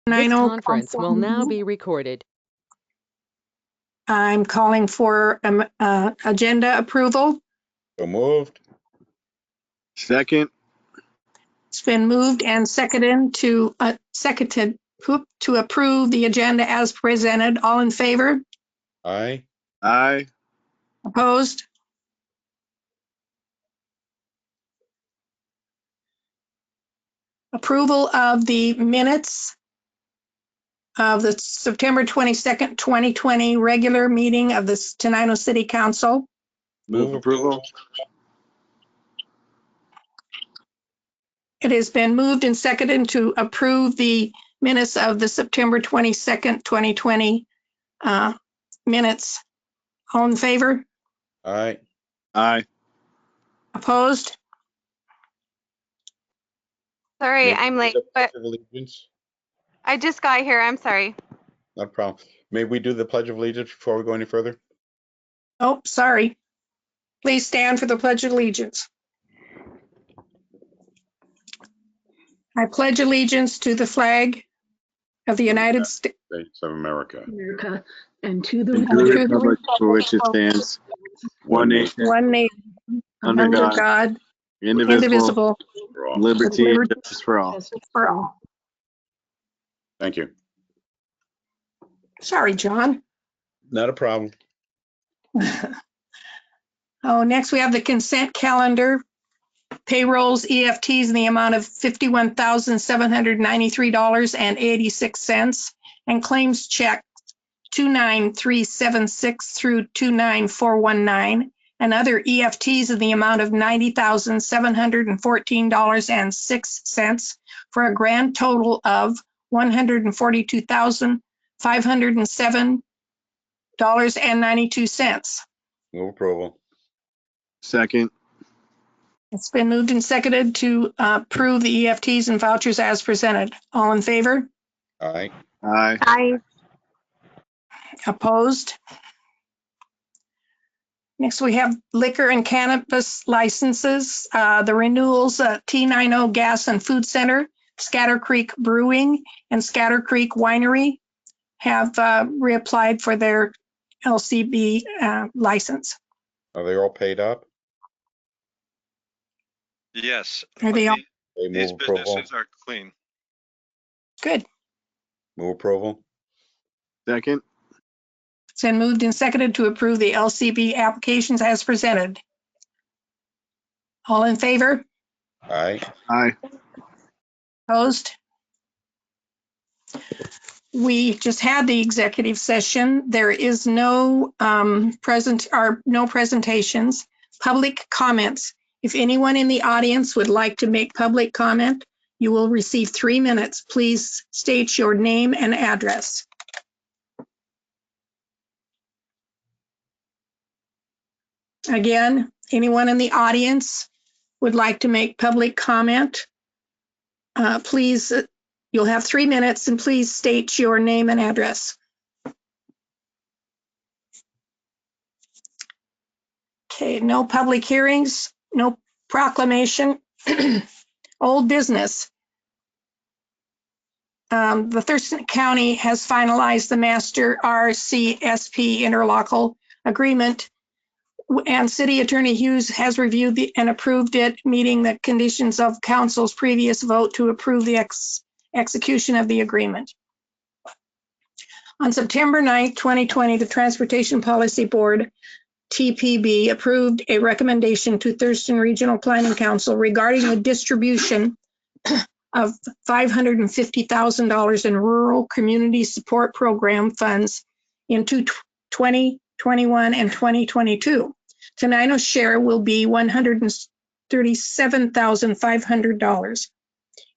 This Tenino conference will now be recorded. I'm calling for agenda approval. So moved. Second. It's been moved and seconded to approve the agenda as presented. All in favor? Aye. Aye. Opposed? Approval of the minutes of the September 22nd, 2020 regular meeting of the Tenino City Council. Move approval. It has been moved and seconded to approve the minutes of the September 22nd, 2020 minutes. All in favor? Aye. Aye. Opposed? Sorry, May we I'm do late, the but Pledge of Allegiance? I just got here. I'm sorry. Not a problem. May we do the Pledge of Allegiance before we go any further? Oh, sorry. Please stand for the Pledge of Allegiance. I pledge allegiance to the flag of the United States States of America. And to the And to the republic for which it stands, one nation, one nation, under God, indivisible, For all. liberty and justice for all. for all. Thank you. Sorry, John. Not a problem. Oh, next we have the consent calendar. Payrolls, EFTs in the amount of $51,793.86 and claims check 29376 through 29419 and other EFTs in the amount of $90,714.06 for a grand total of $142,507.92. Move approval. Second. It's been moved and seconded to approve the EFTs and vouchers as presented. All in favor? Aye. Aye. Aye. Opposed? Next, we have liquor and cannabis licenses. The renewals, Tenino Gas and Food Center, Scatter Creek Brewing, and Scatter Creek Winery have reapplied for their LCB license. Are they all paid up? Yes. Are they all They These move approval. businesses are clean. good? Move approval. Second. It's been moved and seconded to approve the LCB applications as presented. All in favor? Aye. Aye. Opposed? We just had the executive session. There is no no presentations. Public comments. If anyone in the audience would like to make public comment, you will receive 3 minutes. Please state your name and address. Again, anyone in the audience would like to make public comment, please, you'll have 3 minutes and please state your name and address. Okay, no public hearings, no proclamation. Old business. The Thurston County has finalized the master RCSP interlocal agreement, and City Attorney Hughes has reviewed and approved it, meeting the conditions of council's previous vote to approve the execution of the agreement. On September 9th, 2020, the Transportation Policy Board, TPB, approved a recommendation to Thurston Regional Planning Council regarding the distribution of $550,000 in rural community support program funds into 2021 and 2022. Tenino's share will be $137,500.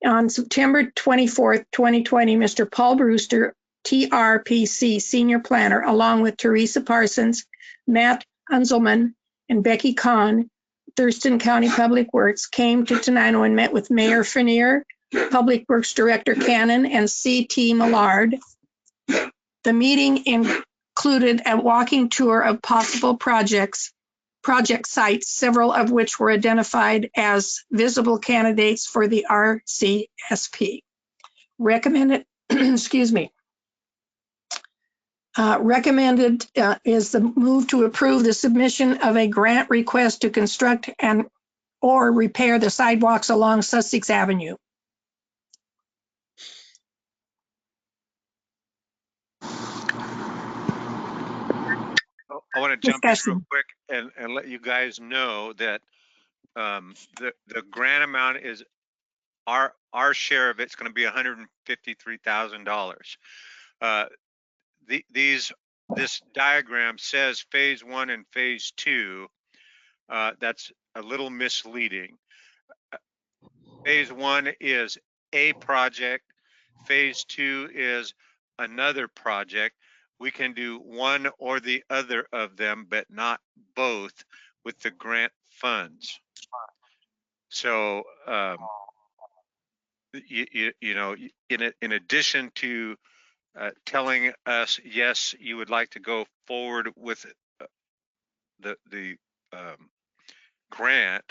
On September 24th, 2020, Mr. Paul Brewster, TRPC Senior Planner, along with Teresa Parsons, Matt Unzelman, and Becky Kahn, Thurston County Public Works, came to Tenino and met with Mayor Fenier, Public Works Director Cannon, and C.T. Millard. The meeting included a walking tour of possible project sites, several of which were identified as visible candidates for the RCSP. Recommended excuse me. Recommended is the move to approve the submission of a grant request to construct and or repair the sidewalks along Sussex Avenue. I want to jump in real Discussion. quick and let you guys know that the grant amount is our share of it's going to be $153,000. This diagram says phase 1 and phase 2. That's a little misleading. Phase 1 is a project. Phase 2 is another project. We can do one or the other of them, but not both with the grant funds. So, you know, in addition to telling us, yes, you would like to go forward with the grant,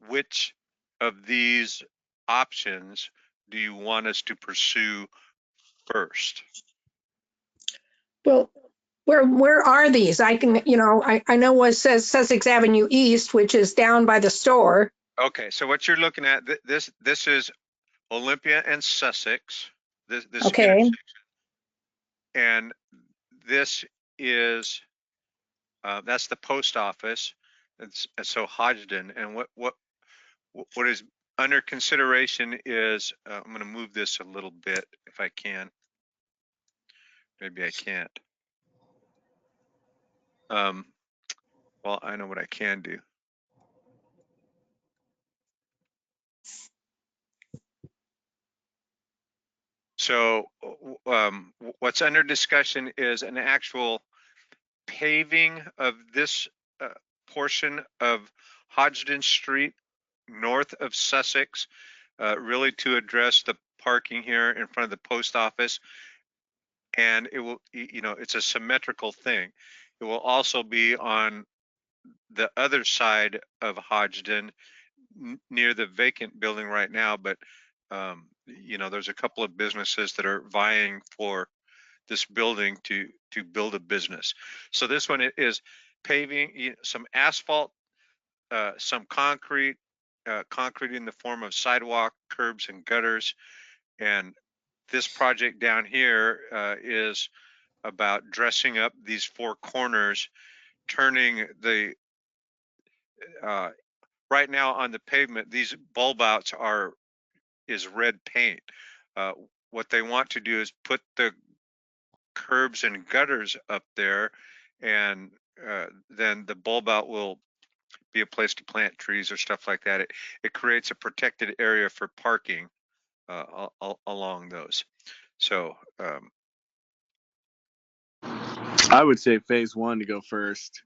which of these options do you want us to pursue first? Well, where are these? I can, you know, I know what says Sussex Avenue East, which is down by the store. Okay, so what you're looking at, this is Olympia and Sussex, this Okay. intersection, and this is that's the post office. It's so Hodgdon, and what is under consideration is I'm going to move this a little bit if I can. Maybe I can't. Well, I know what I can do. So what's under discussion is an actual paving of this portion of Hodgdon Street north of Sussex, really to address the parking here in front of the post office. And it will, you know, it's a symmetrical thing. It will also be on the other side of Hodgdon near the vacant building right now, but you know, there's a couple of businesses that are vying for this building to build a business. So this one is paving, some asphalt, some concrete, concrete in the form of sidewalk, curbs, and gutters. And this project down here is about dressing up these four corners, turning the right now on the pavement, these bulb outs is red paint. What they want to do is put the curbs and gutters up there, and then the bulb out will be a place to plant trees or stuff like that. It creates a protected area for parking along those. So I would say phase 1 to go first.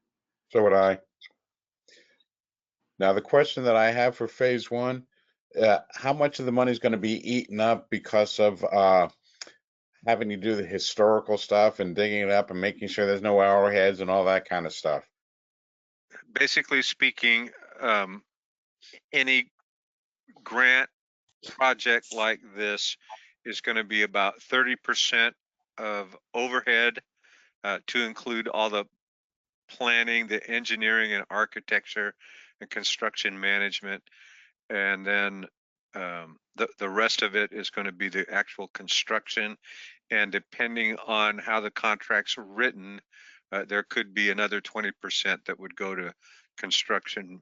So would I. Now, the question that I have for phase 1, how much of the money is going to be eaten up because of having to do the historical stuff and digging it up and making sure there's no arrowheads and all that kind of stuff? basically speaking, any grant project like this is going to be about 30% of overhead, to include all the planning, the engineering and architecture and construction management. And then the rest of it is going to be the actual construction. And depending on how the contract's written, there could be another 20% that would go to construction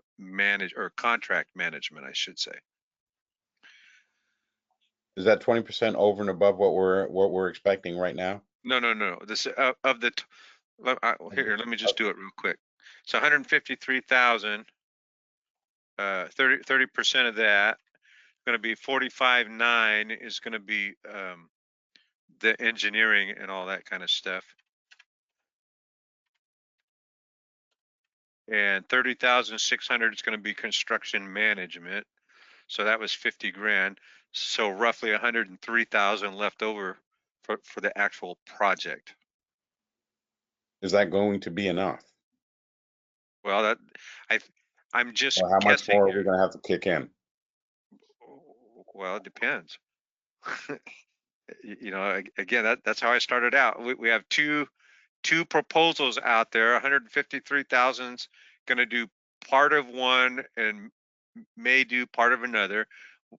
or contract management, I should say. Is that 20% over and above what we're expecting right now? No. This of the here, let me just do it real quick. So 153,000, 30% of that going to be 45.9 is going to be the engineering and all that kind of stuff. And 30,600 is going to be construction management. So that was 50 grand. So roughly 103,000 left over for the actual project. Is that going to be enough? Well, I'm just Or how much guessing more are here. we going to have to kick in? Well, it depends. you know, again, that's how I started out. We have two proposals out there. 153,000's going to do part of one and may do part of another.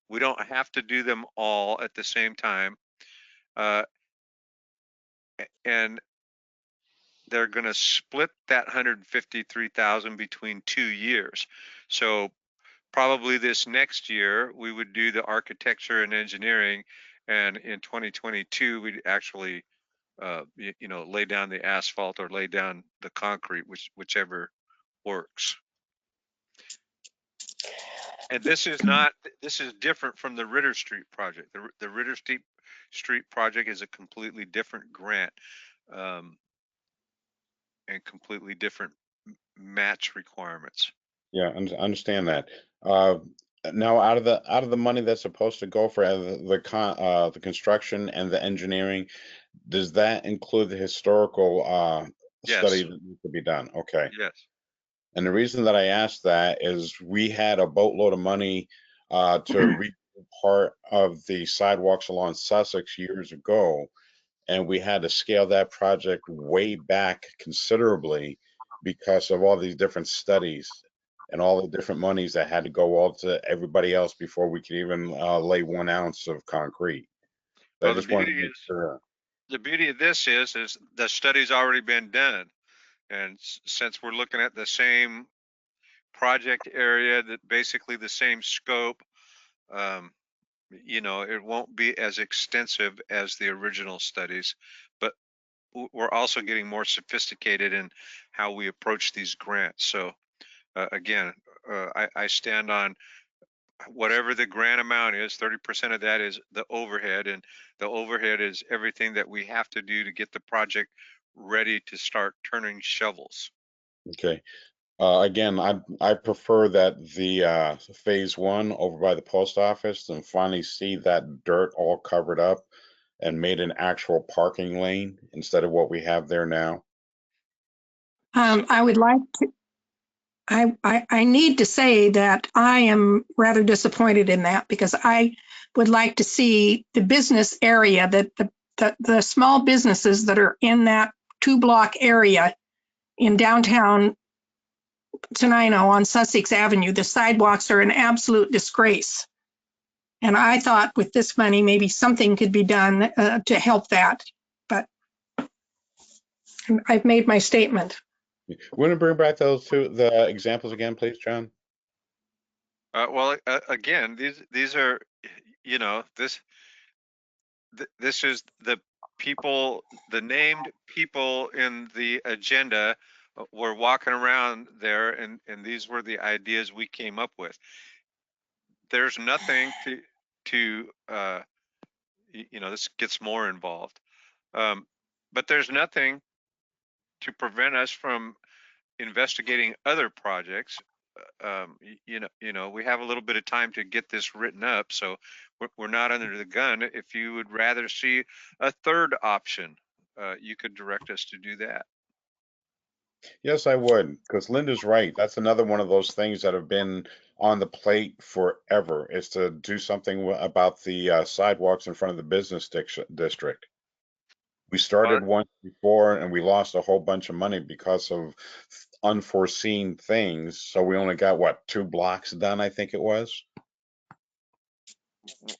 We don't have to do them all at the same time. And they're going to split that 153,000 between 2 years. So probably this next year we would do the architecture and engineering, and in 2022 we'd actually you know, lay down the asphalt or lay down the concrete, whichever works. And this is different from the Ritter Street project. The Ritter Street project is a completely different grant, and completely different match requirements. Yeah, understand that. Now, out of the money that's supposed to go for the construction and the engineering, does that include the historical study Yes. that needs to be done? Okay. Yes. And the reason that I asked that is we had a boatload of money to redo part of the sidewalks along Sussex years ago, and we had to scale that project way back considerably because of all these different studies and all the different monies that had to go all to everybody else before we could even lay 1 ounce of concrete. So I Well, just wanted to make sure. the beauty of this is the study's already been done, and since we're looking at the same project area, that basically the same scope, you know, it won't be as extensive as the original studies, but we're also getting more sophisticated in how we approach these grants. So again, I stand on whatever the grant amount is. 30% of that is the overhead, and the overhead is everything that we have to do to get the project ready to start turning shovels. Okay. Again, I prefer that the phase one over by the post office and finally see that dirt all covered up and made an actual parking lane instead of what we have there now. I would like to, I need to say that I am rather disappointed in that because I would like to see the business area, that the small businesses that are in that 2-block area in downtown Tenino on Sussex Avenue, the sidewalks are an absolute disgrace. And I thought with this money, maybe something could be done to help that. But I've made my statement. Want to bring back the examples again, please, John? Well, again, these are, you know, this is the people, the named people in the agenda were walking around there, and these were the ideas we came up with. There's nothing to you know, this gets more involved, but there's nothing to prevent us from investigating other projects. You know, we have a little bit of time to get this written up, so we're not under the gun. If you would rather see a third option, you could direct us to do that. Yes, I would, because Linda's right. That's another one of those things that have been on the plate forever, is to do something about the sidewalks in front of the business district. We started once before and we lost a whole bunch of money because of unforeseen things. So we only got, what, 2 blocks done, I think it was.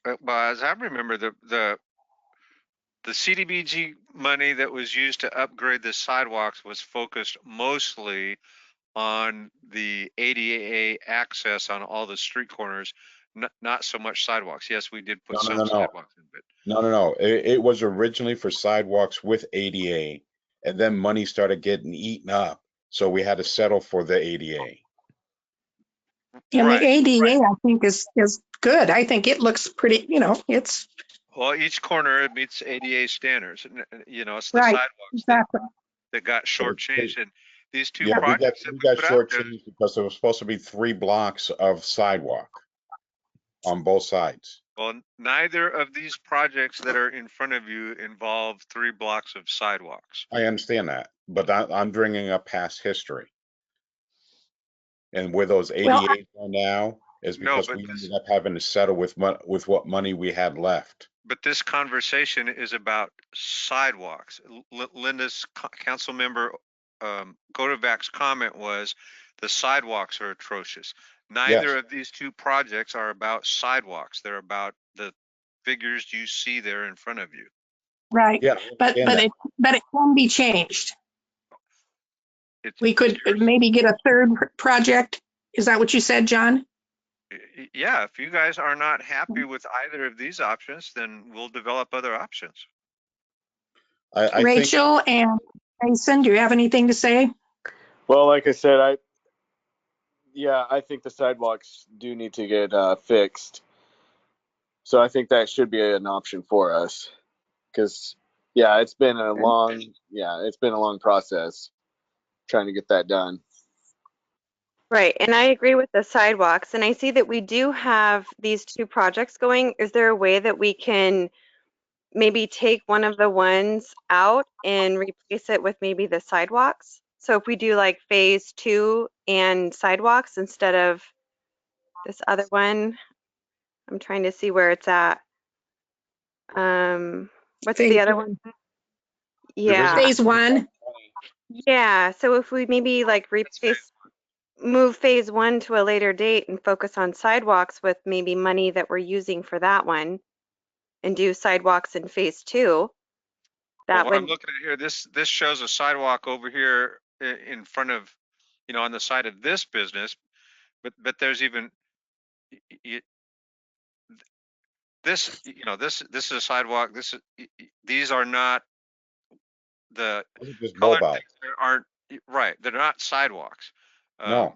Well, as I remember, the CDBG money that was used to upgrade the sidewalks was focused mostly on the ADA access on all the street corners, not so much sidewalks. Yes, we did put No, some no, no, no. sidewalks in, but No. It was originally for sidewalks with ADA, and then money started getting eaten up. So we had to settle for the ADA. And right. the ADA, I think, is good. I think it looks pretty, you know, it's Well, each corner meets ADA standards, and you know, it's the right. sidewalks Exactly. that got shortchanged, and these two Yeah, projects that we we got put out there. shortchanged because there was supposed to be 3 blocks of sidewalk on both sides. Well, neither of these projects that are in front of you involve 3 blocks of sidewalks. I understand that, but I'm bringing up past history. And where those Well, 88 are now, is No, because we ended up having to settle with what money we had left. but this conversation is about sidewalks. Linda's council member Godovac's comment was the sidewalks are atrocious. Neither Yes. of these two projects are about sidewalks. They're about the figures you see there in front of you. Right. Yeah, I But understand that. it can be changed. We It's could yours. maybe get a third project. Is that what you said, John? Yeah, if you guys are not happy with either of these options, then we'll develop other options. I think Rachel and Jason, do you have anything to say? Well, like I said, I think the sidewalks do need to get fixed. So I think that should be an option for us. Because it's been a long process trying to get that done. Right, and I agree with the sidewalks, and I see that we do have these two projects going. Is there a way that we can maybe take one of the ones out and replace it with maybe the sidewalks? So if we do like phase 2 and sidewalks instead of this other one, I'm trying to see where it's at. What's the other one? Yeah, Phase 1. yeah. So if we maybe like move phase 1 to a later date and focus on sidewalks with maybe money that we're using for that one and do sidewalks in phase 2, Well, that what I'm would, looking at here, this shows a sidewalk over here in front of, on the side of this business, but there's even this, this is a sidewalk. These are not the those are just colored bulb outs. things. There aren't right. They're not sidewalks. No.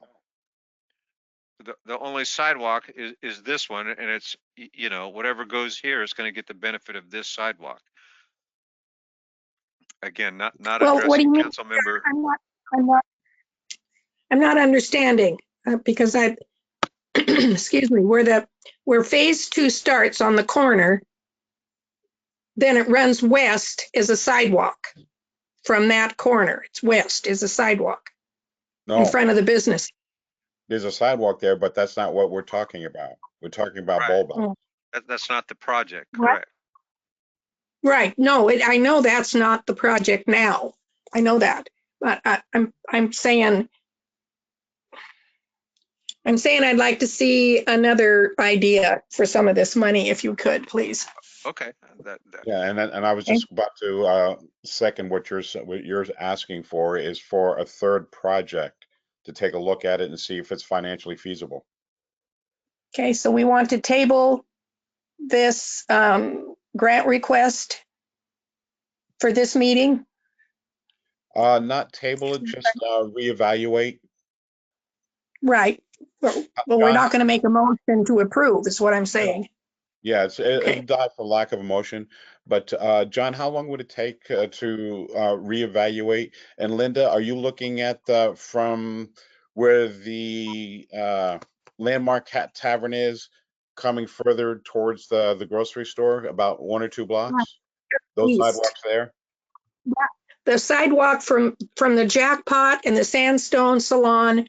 The only sidewalk is this one, and it's whatever goes here is going to get the benefit of this sidewalk. Again, not Well, what do addressing you mean? council member. I'm not understanding because excuse me, where phase 2 starts on the corner, then it runs west is a sidewalk. From that corner, it's west is a sidewalk in No, front of the business. there's a sidewalk there, but that's not what we're talking about. We're talking about Right. bulb outs. That's not the project, What? correct? Right. No, I know that's not the project now. I know that, but I'm saying I'd like to see another idea for some of this money, if you could, please. Okay. Yeah, and I was Okay. just about to second what you're asking for is for a third project to take a look at it and see if it's financially feasible. Okay, so we want to table this grant request for this meeting. Not table it, just reevaluate. Right. Well, we're not going to make a motion to approve, is what I'm saying. Yeah, it'll Okay. die for lack of emotion. But John, how long would it take to reevaluate? And Linda, are you looking at from where the Landmark Tavern is, coming further towards the grocery store, about 1 or 2 blocks? Those East. sidewalks there? The sidewalk from the Jackpot and the Sandstone Salon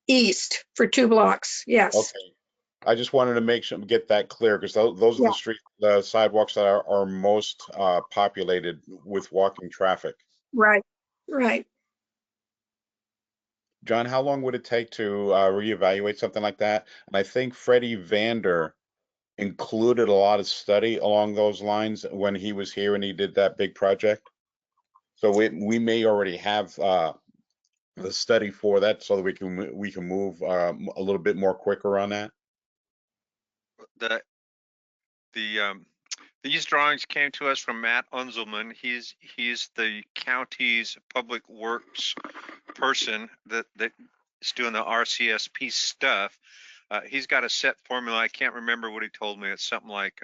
east for 2 blocks. Yes. Okay. I just wanted to get that clear because those are Yeah. the sidewalks that are most populated with walking traffic. Right. Right. John, how long would it take to reevaluate something like that? And I think Freddie Vander included a lot of study along those lines when he was here and he did that big project. So we may already have the study for that so that we can move a little bit more quicker on that. These drawings came to us from Matt Unzelman. He's the county's public works person that is doing the RCSP stuff. He's got a set formula. I can't remember what he told me. It's something like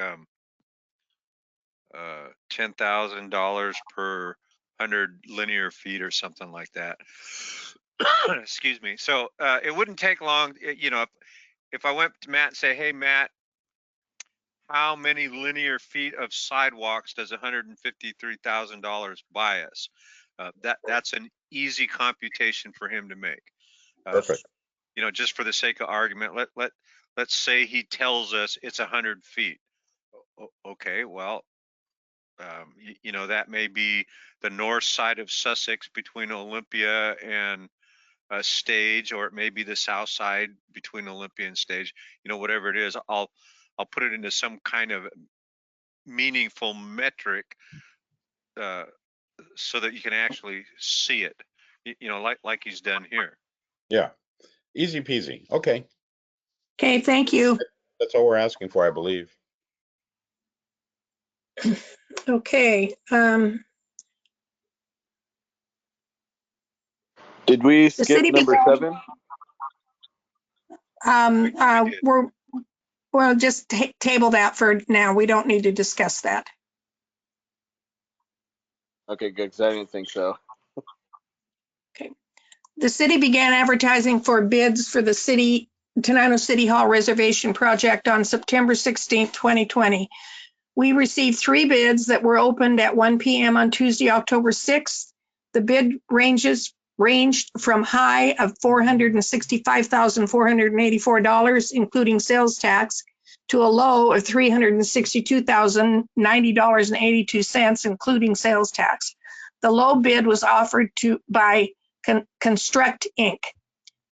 $10,000 per 100 linear feet or something like that. Excuse me. So it wouldn't take long. If I went to Matt and say, "Hey, Matt, how many linear feet of sidewalks does $153,000 buy us?" That's an easy computation for him to make. Perfect. Just for the sake of argument, let's say he tells us it's 100 feet. Okay, well, you know, that may be the north side of Sussex between Olympia and Stage, or it may be the south side between Olympia and Stage. You know, whatever it is, I'll put it into some kind of meaningful metric uh, so that you can actually see it. You know, like he's done here. Yeah, easy peasy. Okay, Okay, thank you. that's all we're asking for, I believe. Okay, Did we the skip city number began, 7? We did. we'll just table that for now. We don't need to discuss that. Okay, good, because I didn't think so. The city began advertising for bids for the Tenino City Hall reservation project on September 16th, 2020. We received 3 bids that were opened at 1 p.m. on Tuesday, October 6th. The bid ranged from high of $465,484, including sales tax, to a low of $362,090.82, including sales tax. The low bid was offered by Construct Inc.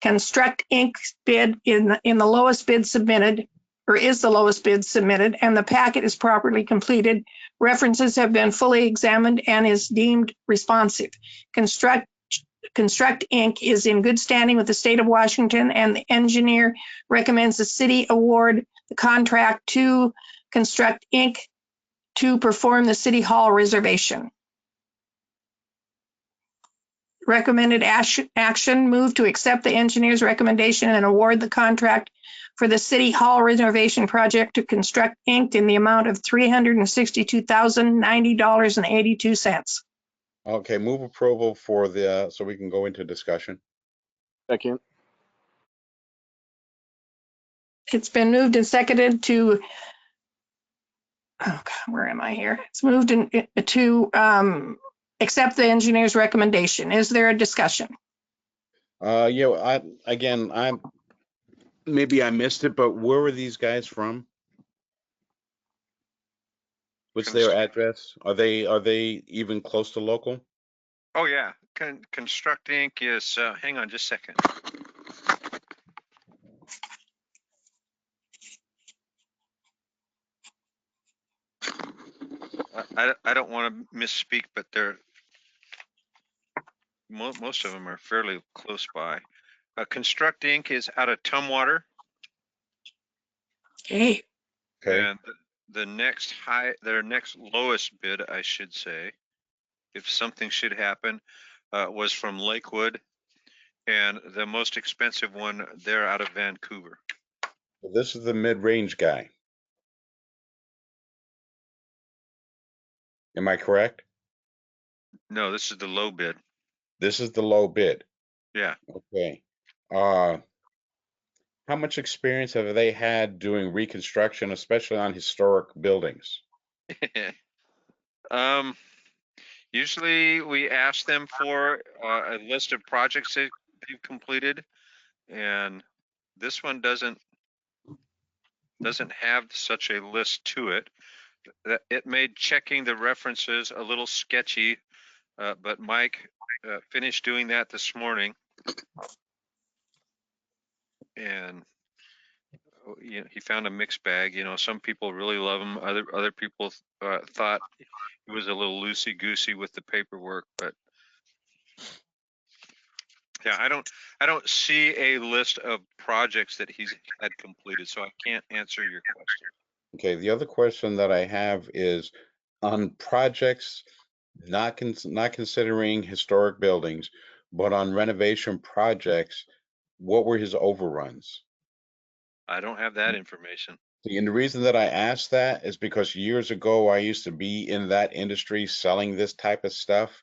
Construct Inc.'s bid in the lowest bid submitted, or is the lowest bid submitted, and the packet is properly completed. References have been fully examined and is deemed responsive. Construct Inc. is in good standing with the state of Washington, and the engineer recommends the city award the contract to Construct Inc. to perform the City Hall reservation. Recommended action, move to accept the engineer's recommendation and award the contract for the City Hall renovation project to Construct Inc. in the amount of $362,090.82. Okay, move approval for the, so we can go into discussion. Second. It's been moved and seconded to, oh God, where am I here? It's moved to accept the engineer's recommendation. Is there a discussion? Yeah, maybe I missed it, but where were these guys from? What's their address? Are they even close to local? Oh yeah, Construct Inc. is. Hang on, just a second. I don't want to misspeak, but they're most of them are fairly close by. Construct Inc. is out of Tumwater, Okay. Okay. and their next lowest bid, I should say, if something should happen, was from Lakewood, and the most expensive one, they're out of Vancouver. Well, this is the mid-range guy. Am I correct? No, this is the low bid. This is the low bid. Yeah. Okay. How much experience have they had doing reconstruction, especially on historic buildings? Usually we ask them for a list of projects that they've completed, and this one doesn't have such a list to it. It made checking the references a little sketchy, but Mike finished doing that this morning, and you know, he found a mixed bag. You know, some people really love him. Other people thought he was a little loosey goosey with the paperwork, but yeah, I don't see a list of projects that he's had completed, so I can't answer your question. Okay, the other question that I have is on projects not considering historic buildings, but on renovation projects, what were his overruns? I don't have that information. And the reason that I asked that is because years ago I used to be in that industry selling this type of stuff.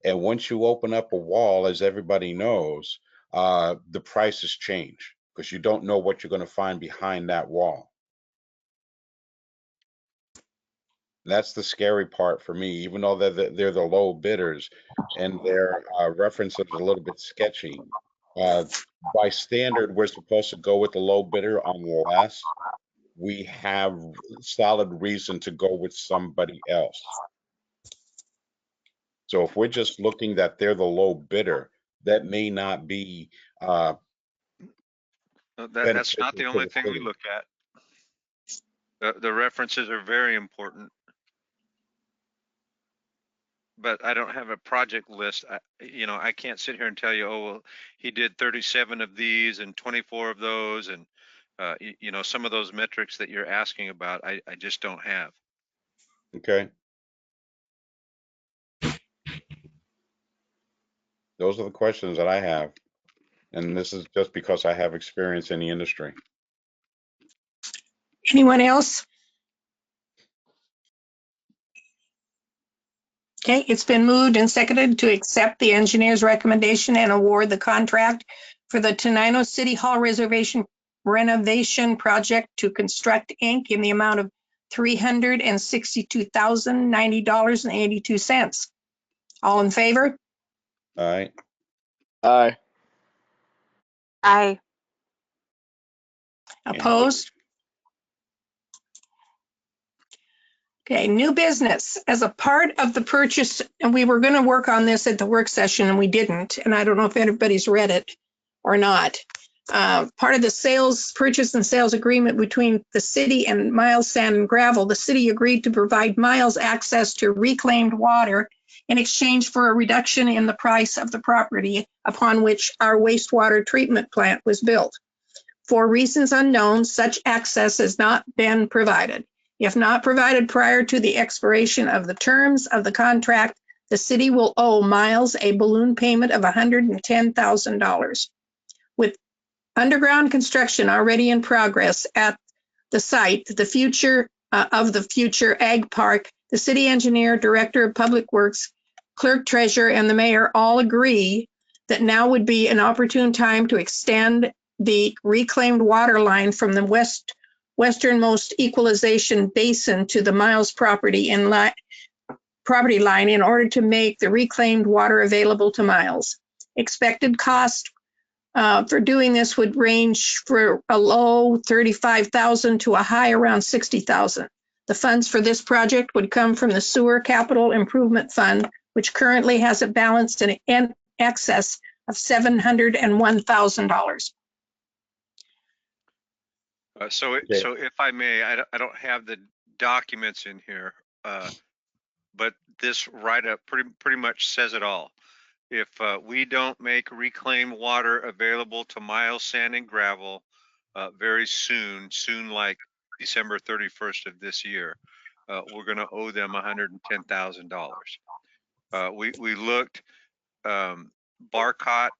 And once you open up a wall, as everybody knows, the prices change because you don't know what you're going to find behind that wall. That's the scary part for me, even though they're the low bidders and their references are a little bit sketchy. By standard, we're supposed to go with the low bidder unless we have solid reason to go with somebody else. So if we're just looking that they're the low bidder, that may not be That's not the beneficial to only the thing we city. look at. The references are very important, but I don't have a project list. I can't sit here and tell you, oh, well, he did 37 of these and 24 of those, and some of those metrics that you're asking about, I just don't have. Okay. Those are the questions that I have. And this is just because I have experience in the industry. Anyone else? Okay, it's been moved and seconded to accept the engineer's recommendation and award the contract for the Tenino City Hall reservation renovation project to Construct Inc. in the amount of $362,090.82. All in favor? All right. Aye. Aye. Opposed? Okay, new business. As a part of the purchase, and we were going to work on this at the work session and we didn't, and I don't know if anybody's read it or not. Part of the purchase and sales agreement between the city and Miles Sand and Gravel, the city agreed to provide Miles access to reclaimed water in exchange for a reduction in the price of the property upon which our wastewater treatment plant was built. For reasons unknown, such access has not been provided. If not provided prior to the expiration of the terms of the contract, the city will owe Miles a balloon payment of $110,000. With underground construction already in progress at the site, the future ag park, the city engineer, director of public works, clerk treasurer, and the mayor all agree that now would be an opportune time to extend the reclaimed water line from the westernmost equalization basin to the Miles property line in order to make the reclaimed water available to Miles. Expected cost for doing this would range for a low $35,000 to a high around $60,000. The funds for this project would come from the Sewer Capital Improvement Fund, which currently has a balance in excess of $701,000. So if I may, I don't have the documents in here, but this write-up pretty much says it all. If we don't make reclaimed water available to Miles Sand and Gravel very soon like December 31st of this year, we're going to owe them $110,000. We looked, Barcott,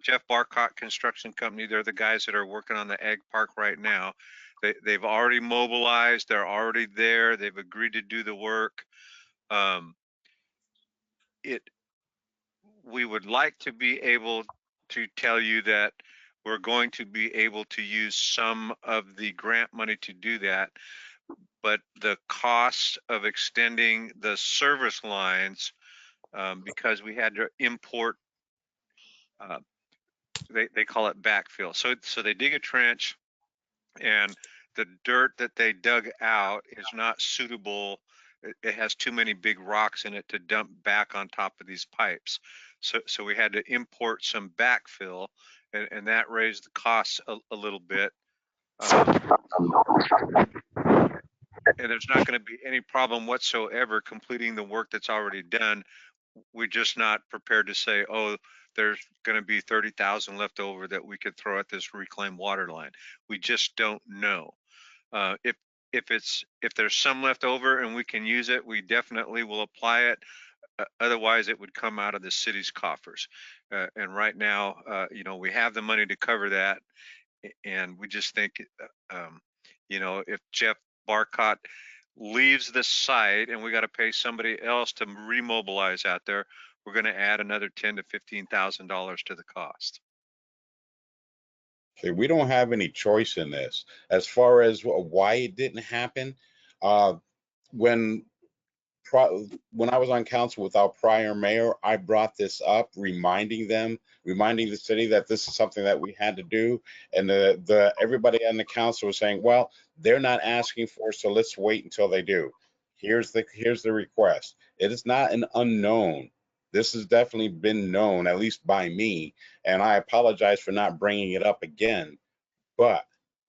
Jeff Barcott Construction Company, they're the guys that are working on the Ag Park right now. They've already mobilized, they're already there, they've agreed to do the work. We would like to be able to tell you that we're going to be able to use some of the grant money to do that, but the cost of extending the service lines, because we had to import, they call it backfill. So they dig a trench, and the dirt that they dug out is not suitable. It has too many big rocks in it to dump back on top of these pipes. So we had to import some backfill, and that raised the costs a little bit. And there's not going to be any problem whatsoever completing the work that's already done. We're just not prepared to say, oh, there's going to be 30,000 left over that we could throw at this reclaimed water line. We just don't know. If there's some left over and we can use it, we definitely will apply it. Otherwise, it would come out of the city's coffers. And right now, we have the money to cover that. And we just think, if Jeff Barcott leaves the site and we got to pay somebody else to remobilize out there, we're going to add another $10,000 to $15,000 to the cost. Okay, we don't have any choice in this. As far as why it didn't happen, when when I was on council with our prior mayor, I brought this up, reminding the city that this is something that we had to do. And everybody on the council was saying, well, they're not asking for it, so let's wait until they do. Here's the request. It is not an unknown. This has definitely been known, at least by me, and I apologize for not bringing it up again. But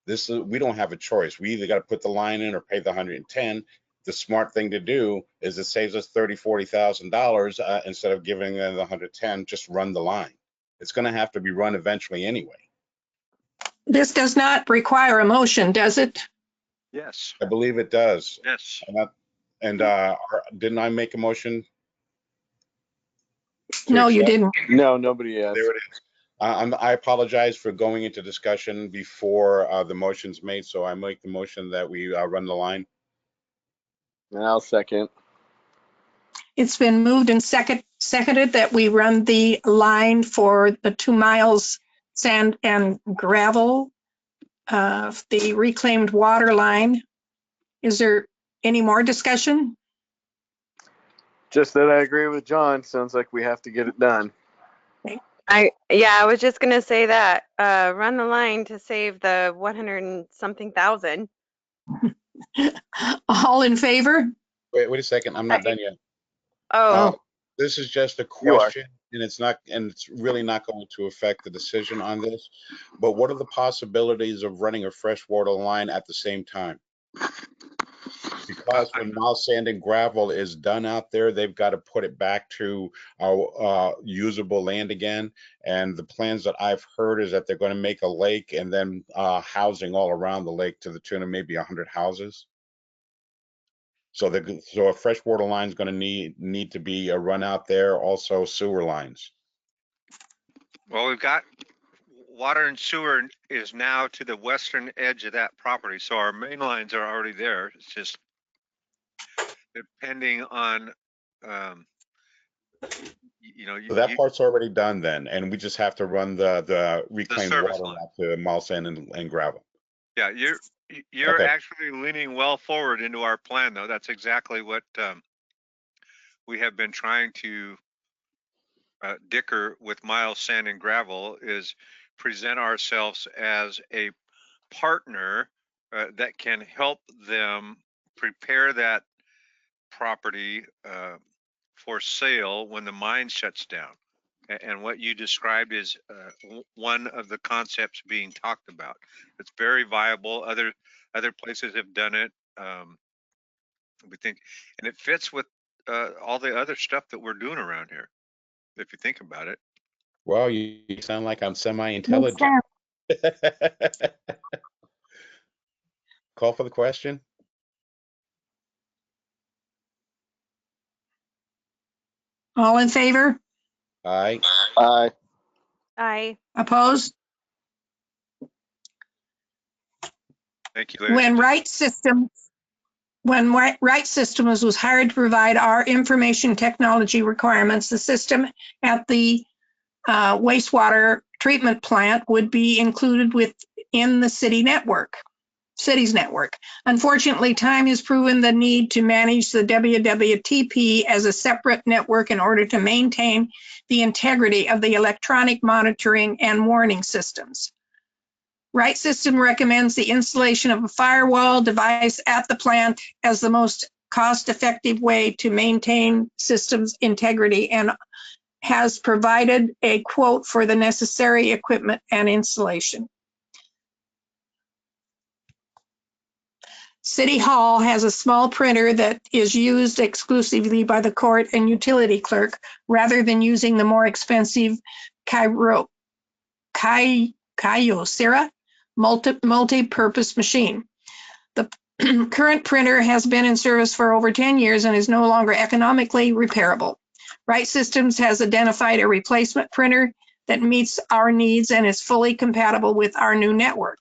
we don't have a choice. We either got to put the line in or pay the 110. The smart thing to do is it saves us $40,000 instead of giving them the 110. Just run the line. It's going to have to be run eventually anyway. This does not require a motion, does it? Yes. I believe it does. Yes. Didn't I make a motion? No, you accept? didn't. No, nobody has. There it is. I apologize for going into discussion before the motion's made, so I make the motion that we run the line. And I'll second. It's been moved and seconded that we run the line for the 2 miles sand and gravel of the reclaimed water line. Is there any more discussion? Just that I agree with John. Sounds like we have to get it done. I was just gonna say that. Run the line to save the 100 and something thousand. All in favor? Wait a second. I'm not done yet. Oh, This is just a You are. question, and it's really not going to affect the decision on this. But what are the possibilities of running a freshwater line at the same time? Because when mild sand and gravel is done out there, they've got to put it back to our usable land again. And the plans that I've heard is that they're going to make a lake and then housing all around the lake to the tune of maybe 100 houses. So a freshwater line is going to need to be run out there. Also sewer lines. Well, we've got water and sewer is now to the western edge of that property. So our main lines are already there. It's just depending on, So that part's already done then, and we just have to run the reclaimed service water line. out to mild sand and gravel. Yeah, you're Okay. actually leaning well forward into our plan, though. That's exactly what we have been trying to dicker with mild sand and gravel, is present ourselves as a partner that can help them prepare that property for sale when the mine shuts down. And what you described is one of the concepts being talked about. It's very viable. Other places have done it. We think, and it fits with all the other stuff that we're doing around here, if you think about it. Well, you sound like I'm semi-intelligent. Call for the question. All in favor? Aye. Aye. I Opposed? Thank you, ladies. When Right Systems was hired to provide our information technology requirements, the system at the wastewater treatment plant would be included within the city's network. Unfortunately, time has proven the need to manage the WWTP as a separate network in order to maintain the integrity of the electronic monitoring and warning systems. Right System recommends the installation of a firewall device at the plant as the most cost-effective way to maintain systems integrity, and has provided a quote for the necessary equipment and installation. City Hall has a small printer that is used exclusively by the court and utility clerk rather than using the more expensive Kyocera multi-purpose machine. The current printer has been in service for over 10 years and is no longer economically repairable. Right Systems has identified a replacement printer that meets our needs and is fully compatible with our new network.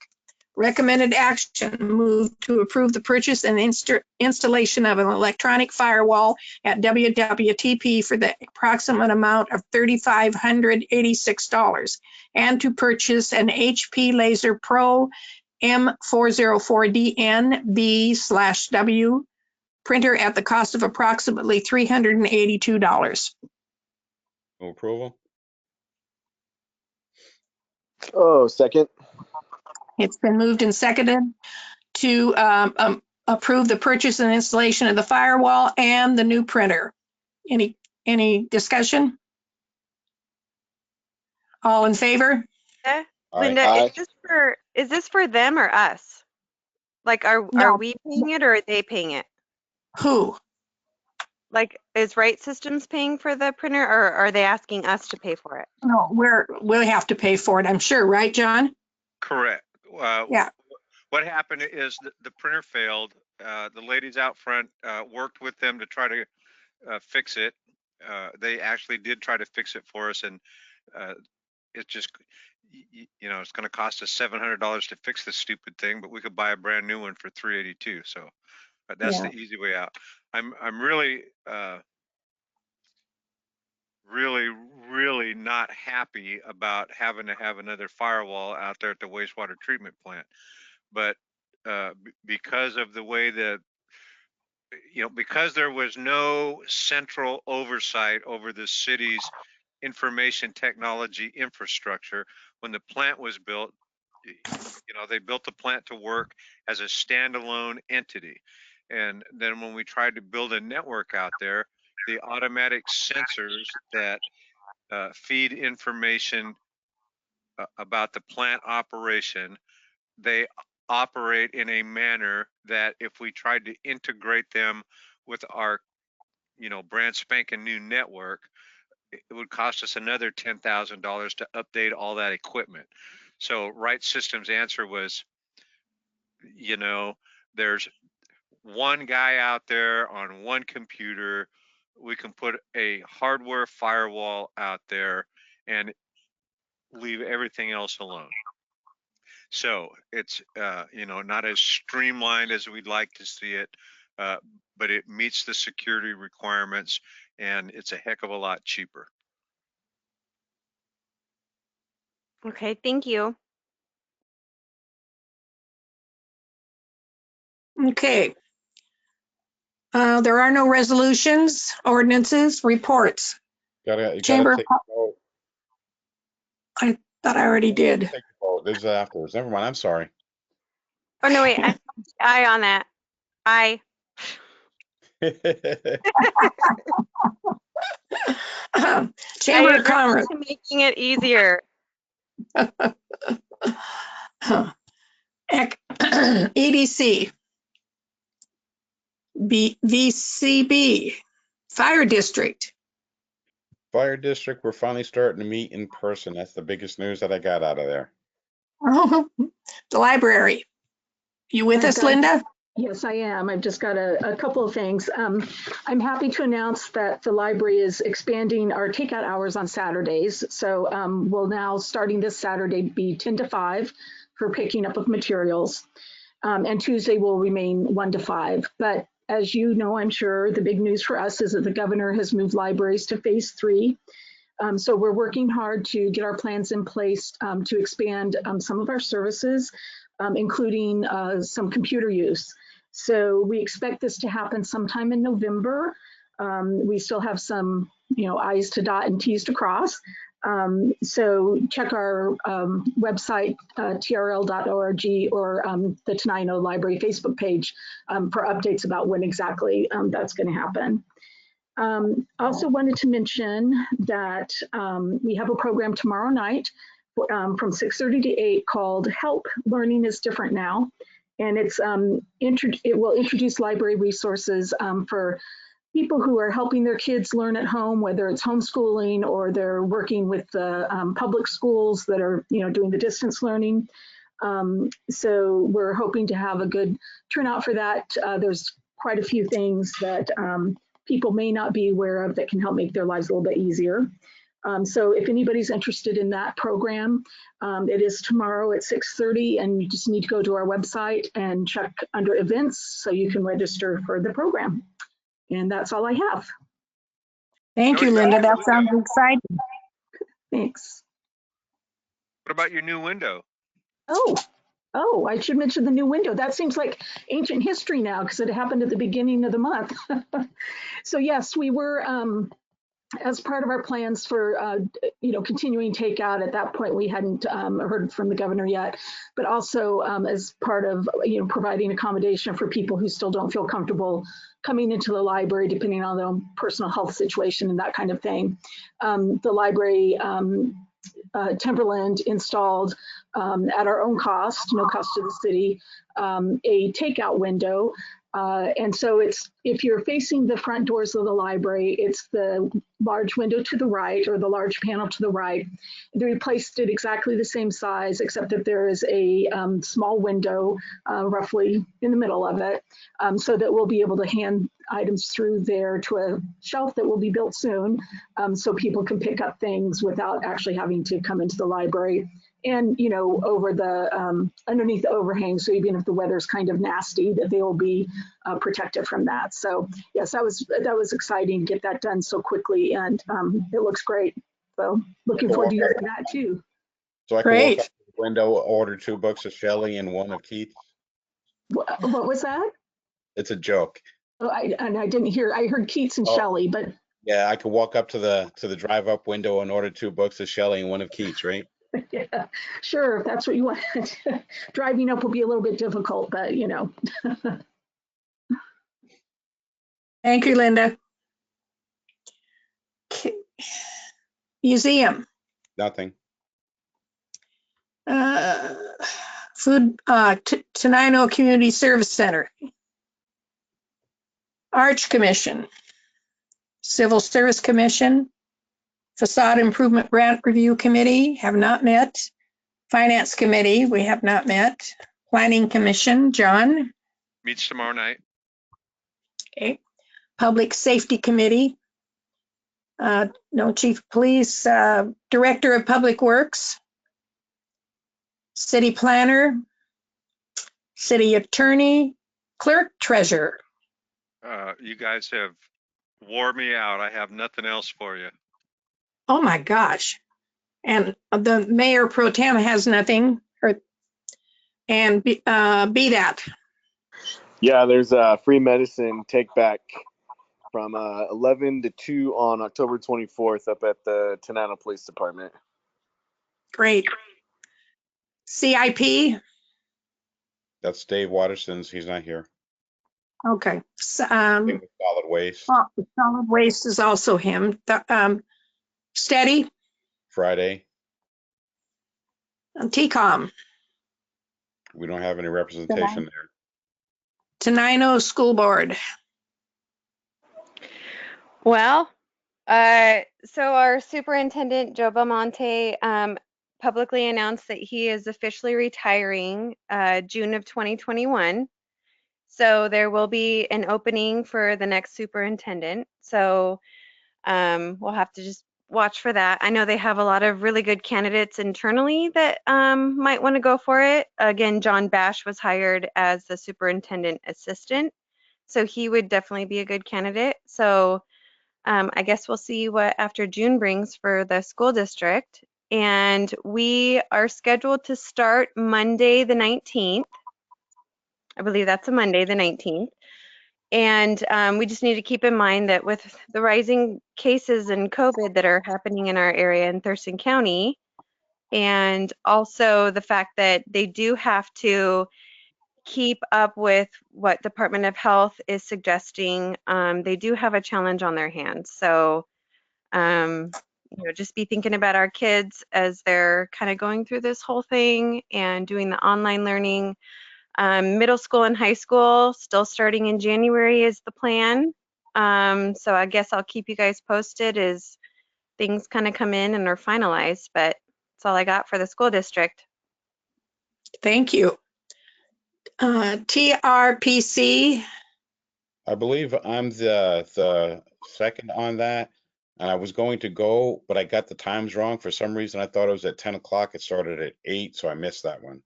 Recommended action: move to approve the purchase and installation of an electronic firewall at WWTP for the approximate amount of $3,586, and to purchase an HP Laser Pro M404DN B/W printer at the cost of approximately $382. Move approval. Oh, second. It's been moved and seconded to approve the purchase and installation of the firewall and the new printer. Any discussion? All in favor? Yeah. Aye. Linda, Aye. is this for them or us? Like, are No. we paying it or are they paying it? Who? Like, is Right Systems paying for the printer or are they asking us to pay for it? No, we'll have to pay for it, I'm sure, right, John? Correct. Yeah. What happened is the printer failed. The ladies out front worked with them to try to fix it. They actually did try to fix it for us, and it's just, it's going to cost us $700 to fix this stupid thing, but we could buy a brand new one for $382. So that's Yeah. the easy way out. I'm really, really not happy about having to have another firewall out there at the wastewater treatment plant. But because of the way that, because there was no central oversight over the city's information technology infrastructure when the plant was built, they built the plant to work as a standalone entity. And then when we tried to build a network out there, the automatic sensors that feed information about the plant operation, they operate in a manner that if we tried to integrate them with our, brand spanking new network, it would cost us another $10,000 to update all that equipment. So Right Systems' answer was, there's one guy out there on one computer. We can put a hardware firewall out there and leave everything else alone. So it's, not as streamlined as we'd like to see it, but it meets the security requirements and it's a heck of a lot cheaper. Okay, thank you. Okay. There are no resolutions, ordinances, reports. You gotta Chamber, take a vote. I thought I already did. Take a vote. This is afterwards. Never mind. I'm sorry. Oh, no, wait, I on that. I. Chamber I of Commerce. agree to making it easier. EDC. VCB. Fire District. Fire district, we're finally starting to meet in person. That's the biggest news that I got out of there. The library. You with us, Linda? Yes, I am. I've just got a couple of things. I'm happy to announce that the library is expanding our takeout hours on Saturdays. So we'll now, starting this Saturday, be 10 to 5 for picking up of materials. And Tuesday will remain 1 to 5. But as you know, I'm sure the big news for us is that the governor has moved libraries to phase 3. So we're working hard to get our plans in place to expand some of our services, including some computer use. So we expect this to happen sometime in November. We still have some, I's to dot and T's to cross. So check our website, trl.org, or the Tenino Library Facebook page for updates about when exactly that's going to happen. Also wanted to mention that we have a program tomorrow night from 6:30 to 8 called Help Learning is Different Now. And it will introduce library resources for people who are helping their kids learn at home, whether it's homeschooling or they're working with the public schools that are doing the distance learning. So we're hoping to have a good turnout for that. There's quite a few things that people may not be aware of that can help make their lives a little bit easier. So if anybody's interested in that program, it is tomorrow at 6:30, and you just need to go to our website and check under events so you can register for the program. And that's all I have. Thank you, Linda. That sounds exciting. Thanks. What about your new window? Oh, Oh, I should mention the new window. That seems like ancient history now because it happened at the beginning of the month. So yes, we were, as part of our plans for, continuing takeout. At that point, we hadn't heard from the governor yet, but also as part of, providing accommodation for people who still don't feel comfortable coming into the library, depending on their own personal health situation and that kind of thing. The library, Timberland, installed at our own cost, no cost to the city, a takeout window. And so it's, if you're facing the front doors of the library, it's the large window to the right, or the large panel to the right. They replaced it exactly the same size, except that there is a small window roughly in the middle of it, so that we'll be able to hand items through there to a shelf that will be built soon, so people can pick up things without actually having to come into the library. And, over the, underneath the overhang, so even if the weather's kind of nasty, that they will be protected from that. So yes, that was exciting to get that done so quickly, and it looks great. So looking forward to using that too. So I can walk up Great. to the window, order 2 books of Shelley and 1 of Keats. What was that? It's a joke. Oh, I didn't hear. I heard Keats and Oh. Shelley, but Yeah, I could walk up to the drive-up window and order 2 books of Shelley and 1 of Keats, right? yeah, sure, if that's what you want. Driving up will be a little bit difficult, but Thank you, Linda. Museum. Nothing. Tenino Community Service Center. Arch Commission. Civil Service Commission. Facade Improvement Grant Review Committee have not met. Finance Committee, we have not met. Planning Commission, John. Meets tomorrow night. Okay. Public Safety Committee. No Chief of Police. Director of Public Works. City Planner. City Attorney. Clerk, Treasurer. You guys have wore me out. I have nothing else for you. Oh my gosh. And the Mayor Pro Tem has nothing. And be that. Yeah, there's a free medicine take back from 11 to 2 on October 24th up at the Tenino Police Department. Great. CIP. That's Dave Watterson's. He's not here. Okay. Solid waste. Solid waste is also him. Steady. Friday. TCOM. We don't have any representation there. Tenino School Board. Well, so our superintendent, Joe Belmonte, publicly announced that he is officially retiring June of 2021. So there will be an opening for the next superintendent. So we'll have to just watch for that. I know they have a lot of really good candidates internally that might want to go for it. Again, John Bash was hired as the superintendent assistant, so he would definitely be a good candidate. So I guess we'll see what after June brings for the school district. And we are scheduled to start Monday the 19th. I believe that's a Monday the 19th. And we just need to keep in mind that with the rising cases and COVID that are happening in our area in Thurston County, and also the fact that they do have to keep up with what Department of Health is suggesting, they do have a challenge on their hands. So, just be thinking about our kids as they're kind of going through this whole thing and doing the online learning. Middle school and high school still starting in January is the plan. So I guess I'll keep you guys posted as things kind of come in and are finalized, but that's all I got for the school district. Thank you. TRPC. I believe I'm the second on that. And I was going to go, but I got the times wrong. For some reason, I thought it was at 10 o'clock. It started at 8, so I missed that one.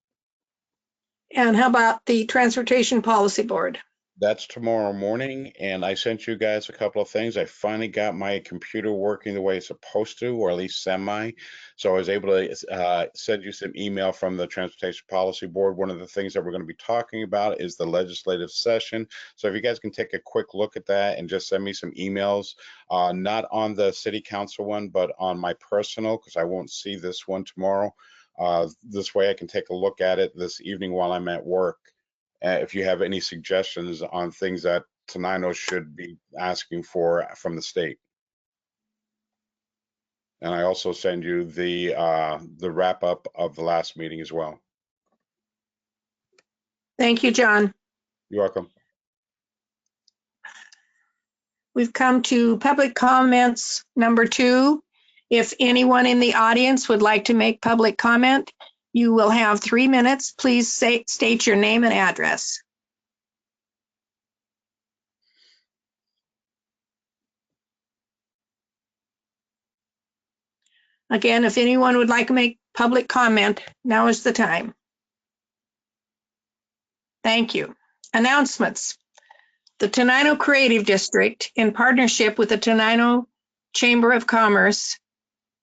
And how about the Transportation Policy Board? That's tomorrow morning, and I sent you guys a couple of things. I finally got my computer working the way it's supposed to, or at least semi. So I was able to send you some email from the Transportation Policy Board. One of the things that we're going to be talking about is the legislative session. So if you guys can take a quick look at that and just send me some emails, not on the City Council one, but on my personal, because I won't see this one tomorrow. This way I can take a look at it this evening while I'm at work. If you have any suggestions on things that Tenino should be asking for from the state. And I also send you the wrap up of the last meeting as well. Thank you, John. You're welcome. We've come to public comments number 2. If anyone in the audience would like to make public comment, you will have 3 minutes. Please state your name and address. Again, if anyone would like to make public comment, now is the time. Thank you. Announcements. The Tenino Creative District, in partnership with the Tenino Chamber of Commerce,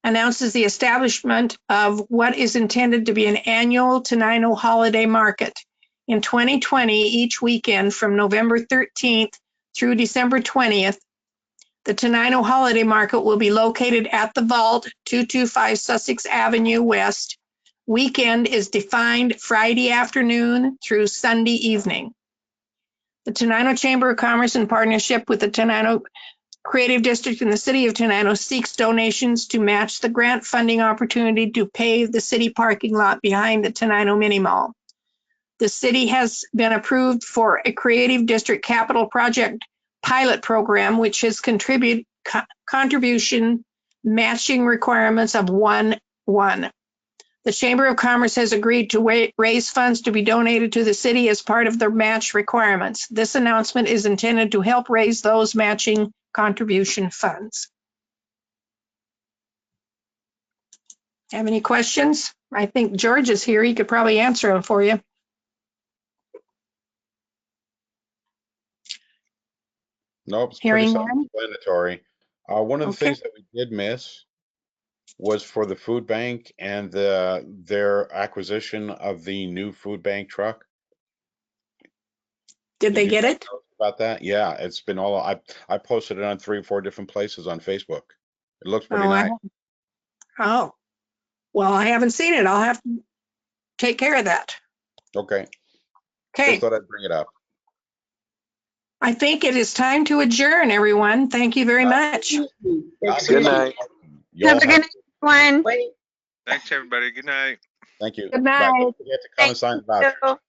announces the establishment of what is intended to be an annual Tenino holiday market. In 2020, each weekend from November 13th through December 20th, the Tenino Holiday Market will be located at the Vault, 225 Sussex Avenue West. Weekend is defined Friday afternoon through Sunday evening. The Tenino Chamber of Commerce, in partnership with the Tenino Creative District in the City of Tenino, seeks donations to match the grant funding opportunity to pave the city parking lot behind the Tenino Mini Mall. The city has been approved for a Creative District Capital Project pilot program, which has contribution matching requirements of 1:1. The Chamber of Commerce has agreed to raise funds to be donated to the city as part of the match requirements. This announcement is intended to help raise those matching contribution funds. Have any questions? I think George is here. He could probably answer them for you. Nope, it's Hearing pretty none. self-explanatory. One of the Okay. things that we did miss was for the food bank and their acquisition of the new food bank truck. Did they you get guys it? know about that? Yeah, it's been all I posted it on 3 or 4 different places on Facebook. It looks pretty nice. Oh, well, I haven't seen it. I'll have to take care of that. Okay. Okay. Just thought I'd bring it up. I think it is time to adjourn, everyone. Thank you very much. Good night. Y'all Have a good night, everyone. Thanks, everybody. Good night. Thank you. Good Bye. night. Don't forget to come and sign the voucher. So-